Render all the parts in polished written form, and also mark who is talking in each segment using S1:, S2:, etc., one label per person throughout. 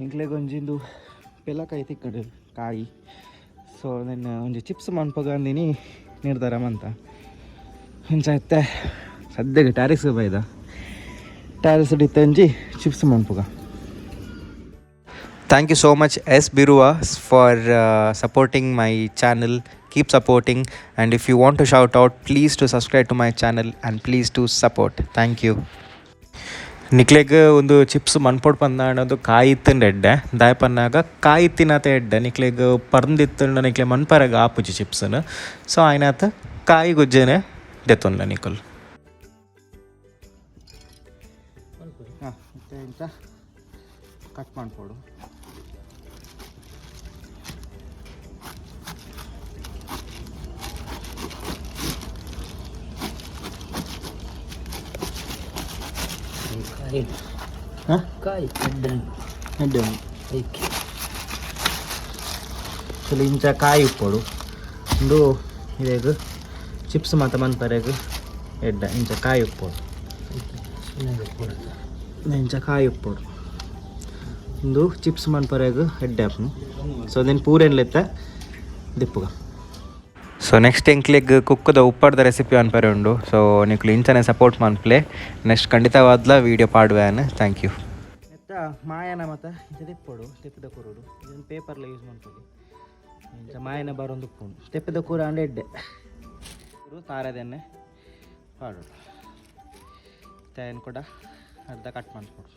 S1: ನಿಕ್ಲೆಗ್ ಒಂಜಿಂದು ಪೆಲಕಾಯಿ ತಿಕ್ಕಡು ಕಾಯಿ ಸೊ ನಾನು ಒಂಜಿ ಚಿಪ್ಸ್ ಮನ್ಪಗಂದಿನಿ ನಿರ್ಧಾರ ಮಂತ ಇಂಚ ಸದ್ಯಕ್ಕೆ ಟ್ಯಾರಿಸ್ ಬೈದ ಟ್ಯಾರಿಸ್ ಇತ್ತಂಜಿ ಚಿಪ್ಸ್ ಮನ್ಪುಗ. Thank you so much S Birua for supporting my channel. Keep supporting, and if you want to shout out, please to subscribe to my channel and please to support. Thank you. ನಿಕ್ಲೆಗ್ ಒಂದು chips ಮನ್ಪೊಡ್ ಪಂದ ಅನ್ನೋದು ಕಾಯಿ ಇತ್ತಂಡು ಎಡ್ಡೆ ದಾಯ ಪನ್ನಾಗ ಕಾಯಿ ಇತ್ತಿನಾತ ಎಡ್ಡೆ ನಿಕ್ಲೆಗ್ ಪರ್ದಿತ್ತಂಡು ನಿಕ್ಲೆ ಮನ್ಪರಾಗ ಆಪುಜಿ ಚಿಪ್ಸನ್ನು ಸೊ ಆಯ್ನಾತ ಕಾಯಿ ಗುಜ್ಜೆನೆ ದೆತ್ತೊಂಡ್ಲ ನಿಕಲ್. ಹಾಂ ಇಂಚ ಕಟ್ ಮಾಡ್ಕೊಡು. ಇಂಚ ಕಾಯಿ ಉಪ್ಪೋಡು ಒಂದು ಇದೇಗ ಚಿಪ್ಸ್ ಮಾತ ಮನ್ಪರೆಗ್ ಎಡ್ಡ ಇಂಚ ಕಾಯಿ ಉಪ್ಪೋಡು ಇಂಚ ಕಾಯಿ ಉಪ್ಪೋಡು ಒಂದು ಚಿಪ್ಸ್ ಮನ್ಪರೆಗ್ ಎಡ್ಡೆ ಆಪ್ನು ಸೊ ದೆನ್ ಪೂರೆನ್ಲೆತ್ತ ದಿಪ್ಪುಗ. ಸೊ ನೆಕ್ಸ್ಟ್ ಎಂಕ್ಲೆಗ್ ಕುಕ್ಕದ ಉಪ್ಪಡ್ದ ರೆಸಿಪಿ ಅನ್ಪರೆ ಉಂಡು. ಸೊ ನಿಕ್ಲು ಇಂಚನೆ ಸಪೋರ್ಟ್ ಮನ್ಪ್ಲೆ ನೆಕ್ಸ್ಟ್ ಖಂಡಿತವಾದ್ಲ ವೀಡಿಯೋ ಪಾಡುವೆನು. Thank you. ಎತ್ತ ಮಾಯನ ಮತ್ತು ಇಂಚ ತಿಪ್ಪೋಡು ತೆಪ್ಪದ ಕೂರುಡು ಇದನ್ನು ಪೇಪರ್ಲ ಯೂಸ್ ಮಾಡ್ಕೊಳ್ಳಿ. ಇಂಚ ಮಾಯನ ಬರೊಂದು ಉಪ್ಪುಂಡು ತೆಪ್ಪದ ಕೂರ ಅಂಡ್ ಎಡ್ಡೆ ಕೂರು ತಾರದೆಣ್ಣೆ ಪಾಡು ತೇನ್ ಕೂಡ ಅರ್ಧ ಕಟ್ ಮಾಡ್ಕೊಡು.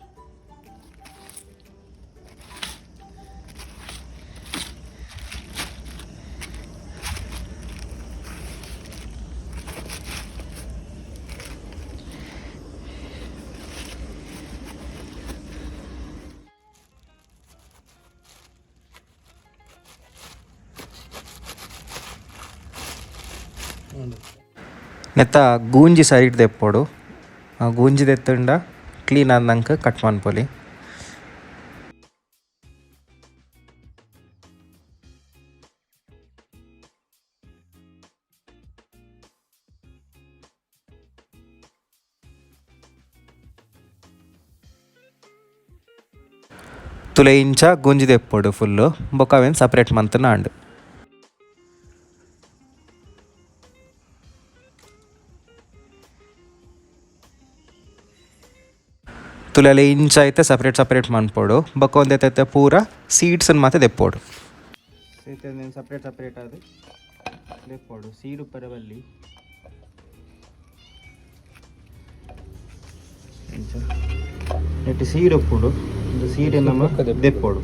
S1: ನೆತ್ತ ಗೂಂಜಿ ಸೈಡ್ ತೆಪ್ಪೋಡು ಆ ಗೂಂಜಿ ತೆತ್ತಂಡ ಕ್ಲೀನ್ ಆದಂಗೆ ಕಟ್ ಮಾಡ್ಪೊಲಿ. ತುಲೆ ಇಂಚ ಗೂಂಜಿ ತೆಪ್ಪೋಡು ಫುಲ್ಲು ಬೊಕ್ಕವೇನು ಸಪ್ರೇಟ್ ಮಂತನ ಅಂಡು. ತುಲೆಲೆ ಇಂಚ ಐತೆ ಸಪ್ರೇಟ್ ಮನ್ಪೋಡು ಬೊಕ್ಕ ಒಂದೈತೆ ಪೂರ ಸೀಡ್ಸನ್ನು ಮಾತ್ರ ತೆಪ್ಪೋಡು. ಸಪ್ರೇಟ್ ಅದು ತೆಪ್ಪೋಡು ಸೀಡು ಪರವಲ್ಲಿ ನೆಟ್ಟು ಸೀಡ್ ಉಪ್ಪುಡು ಒಂದು ಸೀಡನ್ನು ನಮ್ಮ ತೆಪ್ಪೋಡು.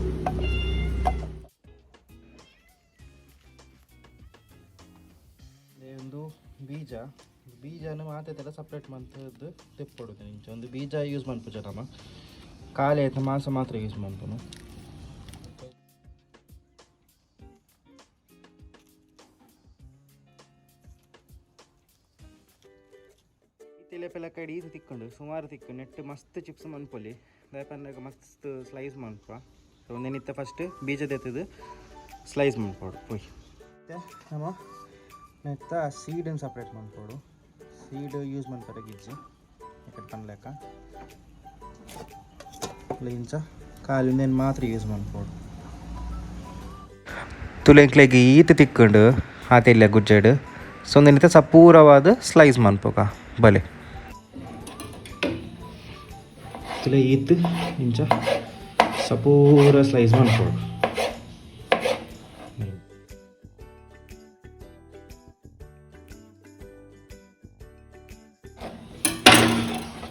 S1: ಒಂದು ಬೀಜನ ಮಾತೆಲ್ಲ ಸಪ್ರೇಟ್ ಮಂತದ್ದು ತೆಪ್ಪೊಡುದು ಇಂಚ ಒಂದು ಬೀಜ ಯೂಸ್ ಮನ್ಪುಜ ನಮ್ಮ ಖಾಲಿ ಆಯ್ತು ಮಾಂಸ ಮಾತ್ರ ಯೂಸ್ ಮನ್ಪುನು. ತೆಲೆ ಪೆಲಕಾಯಿ ಈಸಿ ತಿಕ್ಕೊಂಡು ಸುಮಾರು ತಿಕ್ಕೊಂಡು ನೆಟ್ಟು ಮಸ್ತ್ ಚಿಪ್ಸ್ ಮನ್ಪೊಲಿ ದಯಪಂದಾಗ ಮಸ್ತ್ ಸ್ಲೈಸ್ ಮನ್ಪ. ಸೊ ಒಂದೇನಿತ್ತ ಫಸ್ಟ್ ಬೀಜ ತೆತ್ತದು ಸ್ಲೈಸ್ ಮನ್ಪೋಡು ಪೊಯ್ ನಮ್ಮ ನೆತ್ತ ಸೀಡನ್ನು ಸಪ್ರೇಟ್ ಮನ್ಪೋಡು. ಸೀಡ್ ಯೂಸ್ ಮಾಡ್ತಾರೆ ಗಿಜ್ಜಿ ಯಾಕಡೆ ಪನ್ಲೆಕ್ಕ ಇಂಚ ಕಾಲಿಂದೇನು ಮಾತ್ರ ಯೂಸ್ ಮಾಡ್ಬೋದು. ತುಲೆಂಕ್ಲೆಗೆ ಈತ ತಿಕ್ಕೊಂಡು ಆತೆಲ್ಲ ಗುಜ್ಜಾಡು ಸೊಂದಿನಿತ ಸಪೂರವಾದ ಸ್ಲೈಸ್ ಮನ್ಪೋಕ ಬಲೆ ತುಲೆ ಈತ್ ಇಂಚ ಸಪೂರ ಸ್ಲೈಸ್ ಮನ್ಪೋಡು.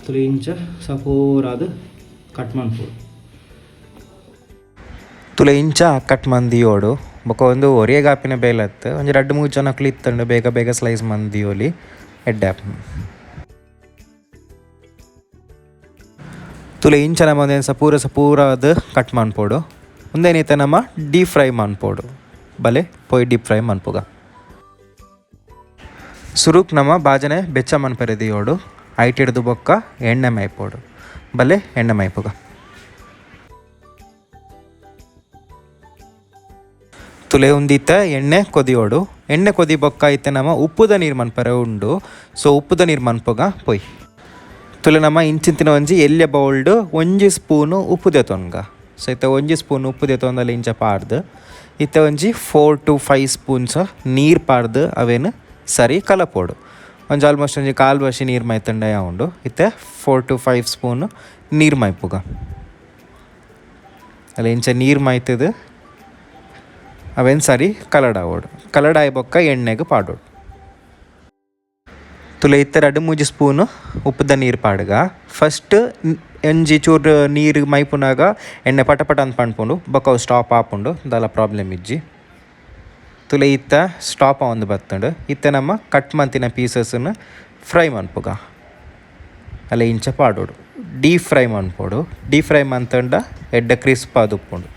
S1: ತುಲೆ ಇಂಚ ಸಪೂರಾದ ಕಟ್ ಮನ್ಪೋಡು. ತುಲೆ ಇಂಚ ಕಟ್ ಮಂದಿಯೋಡು ಬೊಕ ಒಂದು ಒರಿಯಗಾಪಿನ ಬೇಲತ್ತು ಒಂಜಿ 2-3 ಜನಕ್ಲು ಇತ್ತಂಡು ಬೇಗ ಸ್ಲೈಸ್ ಮಂದಿಯೋಲಿ ಎಡ್ಡೆ ತುಲೆ ಇಂಚ ನಮ್ಮ ಒಂದೇನು ಸಪೂರಾದ ಕಟ್ ಮನ್ಪೋಡು. ಒಂದೇನೈತೆ ನಮ್ಮ ಡೀಪ್ ಫ್ರೈ ಮನ್ಪೋಡು ಬಲೆ ಪೊಯ್ ಡೀಪ್ ಫ್ರೈ ಮನ್ಪುಗ. ಸುರುಕ್ ನಮ್ಮ ಬಾಜನೆ ಬೆಚ್ಚ ಮನ್ಪರೆದಿಯೋಡು ಐಟ್ ಹಿಡ್ದು ಬೊಕ್ಕ ಎಣ್ಣೆ ಮೈಪೋಡು ಬಲೆ ಎಣ್ಣೆ ಮೈಪುಗ. ತುಲೆ ಉಂದಿತ್ತ ಎಣ್ಣೆ ಕೊದಿಯೋಡು ಎಣ್ಣೆ ಕೊದಿ ಬೊಕ್ಕ ಐತೆ ನಮ್ಮ ಉಪ್ಪುದ ನೀರು ಮನ್ಪರೆ ಉಂಡು. ಸೊ ಉಪ್ಪುದ ನೀರು ಮನ್ಪುಗ ಪೊಯ್ ತುಲೆ ನಮ್ಮ ಇಂಚಿಂತಿನ ಒಂಜಿ ಎಲ್ಯ ಬೌಲ್ಡು 1 ಸ್ಪೂನು ಉಪ್ಪು ದೆತೊನ್ಗ ಸೊ ಇತ್ತ ಒಂಜಿ ಸ್ಪೂನ್ ಉಪ್ಪು ದೆತ್ತೊಂದಲ್ಲ ಇಂಚ ಪಾಡ್ದು ಇತ್ತ ಒಂಜಿ 4 to 5 ಸ್ಪೂನ್ಸ್ ನೀರು ಪಾಡ್ದು ಅವೇನು ಸರಿ ಕಲಪೋಡು. ಒಂಜಿ ಆಲ್ಮೋಸ್ಟ್ ಒಂಜಿ ಕಾಲು ಬಶಿ ನೀರು ಮೈತಂಡ ಉಂಡು. ಇತ್ತೆ 4 to 5 ಸ್ಪೂನ್ ನೀರು ಮೈಪುಗ ಅಲ್ಲ ಇಂಚ ನೀರು ಮೈತದು ಅವೇನು ಸರಿ ಕಲಡಾವೋಡು. ಕಲಡಾಯಿ ಬೊಕ್ಕ ಎಣ್ಣೆಗೆ ಪಾಡೋಡು. ತುಲೆ ಇತ್ತೆ 2-3 ಸ್ಪೂನು ಉಪ್ಪುದ ನೀರು ಪಾಡ್ಗ ಫಸ್ಟ್ ಒಂಜಿ ಚೂರು ನೀರು ಮೈಪುನಾಗ ಎಣ್ಣೆ ಪಟ ಪಟ ಅಂತ ಪಣ್ಪುಂಡು ಬೊಕ್ಕ ಅವು ಸ್ಟಾಪ್ ಆಪುಂಡು ದಾಲ ಪ್ರಾಬ್ಲಮ್ ಇಜ್ಜಿ. ತುಲೆ ಇತ್ತ ಸ್ಟಾಪ್ ಒಂದು ಬತ್ತುಂಡು. ಇತ್ತೆ ನಮ್ಮ ಕಟ್ ಮಂತಿನ ಪೀಸಸ್ಸನ್ನು ಫ್ರೈ ಮನ್ಪುಗ ಅಲ್ಲ ಇಂಚ ಪಾಡೋಡು. ಡೀಪ್ ಫ್ರೈ ಮನ್ಪೋಡು. ಡೀಪ್ ಫ್ರೈ ಮಂತಂಡ ಎಡ್ಡ ಕ್ರಿಸ್ಪ್ ಆದುಪ್ಪುಂಡು.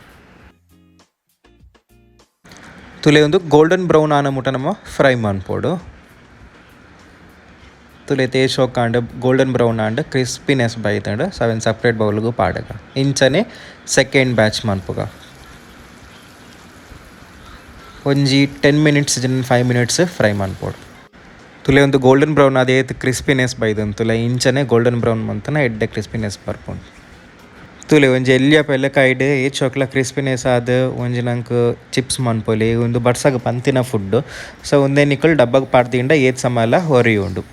S1: ತುಲೆ ಒಂದು ಗೋಲ್ಡನ್ ಬ್ರೌನ್ ಆನ ಮುಟ ನಮ್ಮ ಫ್ರೈ ಮನ್ಪೋಡು. ತುಲೆ ತೇಜ್ ಹೋಕಾಂಡ್ ಗೋಲ್ಡನ್ ಬ್ರೌನ್ ಆಂಡ್ ಕ್ರಿಸ್ಪಿನೆಸ್ ಬೈತಂಡು ಸೆವೆನ್ ಸಪ್ರೇಟ್ ಬೌಲ್ಗೂ ಪಾಡಗ ಇಂಚನೆ ಸೆಕೆಂಡ್ ಬ್ಯಾಚ್ ಮನ್ಪುಗ ಒಂಜಿ 10 minutes 5 minutes ಫ್ರೈ ಮನ್ಪೋಡು. ತುಲೆ ಒಂದು ಗೋಲ್ಡನ್ ಬ್ರೌನ್ ಅದೇತ್ ಕ್ರಿಸ್ಪಿನೆಸ್ ಬೈದನ್ ತುಲೆ ಇಂಚನೆ ಗೋಲ್ಡನ್ ಬ್ರೌನ್ ಮಂತನ ಎಡ್ಡೆ ಕ್ರಿಸ್ಪಿನೆಸ್ ಬರ್ಪುಂಡು. ತುಲೆ ಒಂಜಿ ಎಲ್ಲಿಯ ಪೆಲ್ಲಕಾಯ್ಡ್ ಏಚ್ ಹೊಕ್ಲ ಕ್ರಿಸ್ಪಿನೆಸ್ ಆದ್ ಒಂಜಿ ನಂಗೆ ಚಿಪ್ಸ್ ಮನ್ಪೊಲಿ ಒಂದು ಬಡ್ಸಾಗ ಪಂತಿನ ಫುಡ್. ಸೊ ಒಂದೇ ನಿಕ್ಕಲು ಡಬ್ಬಗೆ ಪಾಡ್ದಿಂಡ ಏತ್ ಸಮಲ ಹೊರಿಯುಂಡು.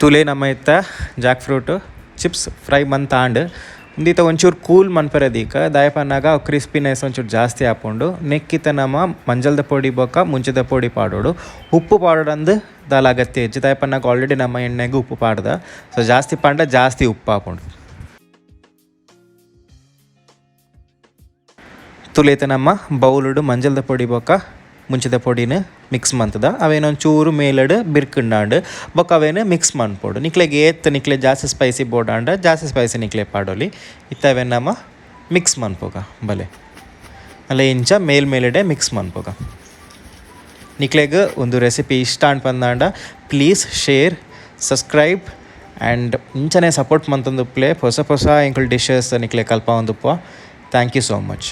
S1: ತುಲೆ ನಮ್ಮ ಇತ್ತ ಜಾಕ್ ಫ್ರೂಟ್ ಚಿಪ್ಸ್ ಫ್ರೈ ಮಂತಾಂಡ್ ಒಂದೀತ ಒಂಚೂರು ಕೂಲ್ ಮನ್ಪರದೀಕ ದಾಯಪನ್ನಾಗ ಅವು ಕ್ರಿಸ್ಪಿನೆಸ್ ಒಂಚೂರು ಜಾಸ್ತಿ ಹಾಕೊಂಡು ನೆಕ್ಕಿತ ನಮ್ಮ ಮಂಜಲ್ದ ಪೊಡಿ ಬೊಕ್ಕ ಮುಂಚದ ಪೊಡಿ ಪಾಡೋಡು. ಉಪ್ಪು ಪಾಡೋಡಂದು ದಾಲ ಅಗತ್ಯ ಹೆಚ್ಚು ದಾಯಪನ್ನಾಗ ಆಲ್ರೆಡಿ ನಮ್ಮ ಎಣ್ಣೆಗೆ ಉಪ್ಪು ಪಾಡ್ದ. ಸೊ ಜಾಸ್ತಿ ಪಾಂಡ ಜಾಸ್ತಿ ಉಪ್ಪು ಹಾಕೊಂಡು ತುಲೇತ ನಮ್ಮ ಬೌಲುಡು ಮಂಜಲ್ದ ಪೊಡಿ ಬೊಕ್ಕ ಮುಂಚಿದ ಪೊಡಿನ ಮಿಕ್ಸ್ ಮಂತದ ಅವೇನೊಂದು ಚೂರು ಮೇಲಡು ಬಿರ್ಕಂಡಾಂಡು ಬೊಕ್ಕ ಅವೇನು ಮಿಕ್ಸ್ ಮನ್ಪೋಡು. ನಿಕ್ಲೆಗೆ ಏತ್ ನಿಕ್ಲೆ ಜಾಸ್ತಿ ಸ್ಪೈಸಿ ಬೋಡಾಂಡ ಜಾಸ್ತಿ ಸ್ಪೈಸಿ ನಿಕ್ಲೆ ಪಾಡೋಲಿ ಇತ್ತವೇನು ನಮ್ಮ ಮಿಕ್ಸ್ ಮನ್ಪೋಗ ಬಲೆ ಅಲ್ಲ ಇಂಚ ಮೇಲ್ಮೇಲೆಡೆ ಮಿಕ್ಸ್ ಮನ್ಪೋಗ. ನಿಕ್ಲೆಗೆ ಒಂದು ರೆಸಿಪಿ ಇಷ್ಟ ಅನ್ಪಂದಾಂಡ ಪ್ಲೀಸ್ ಶೇರ್ ಸಬ್ಸ್ಕ್ರೈಬ್ ಆ್ಯಂಡ್ ಇಂಚನೆ ಸಪೋರ್ಟ್ ಮಂತಂದುಪ್ಲೆ ಹೊಸ ಹೊಸ ಇಂಕಲ್ ಡಿಶಸ್ ನಿಕ್ಲೆ ಕಲ್ಪ ಒಂದುಪ್ಪ. Thank you so much.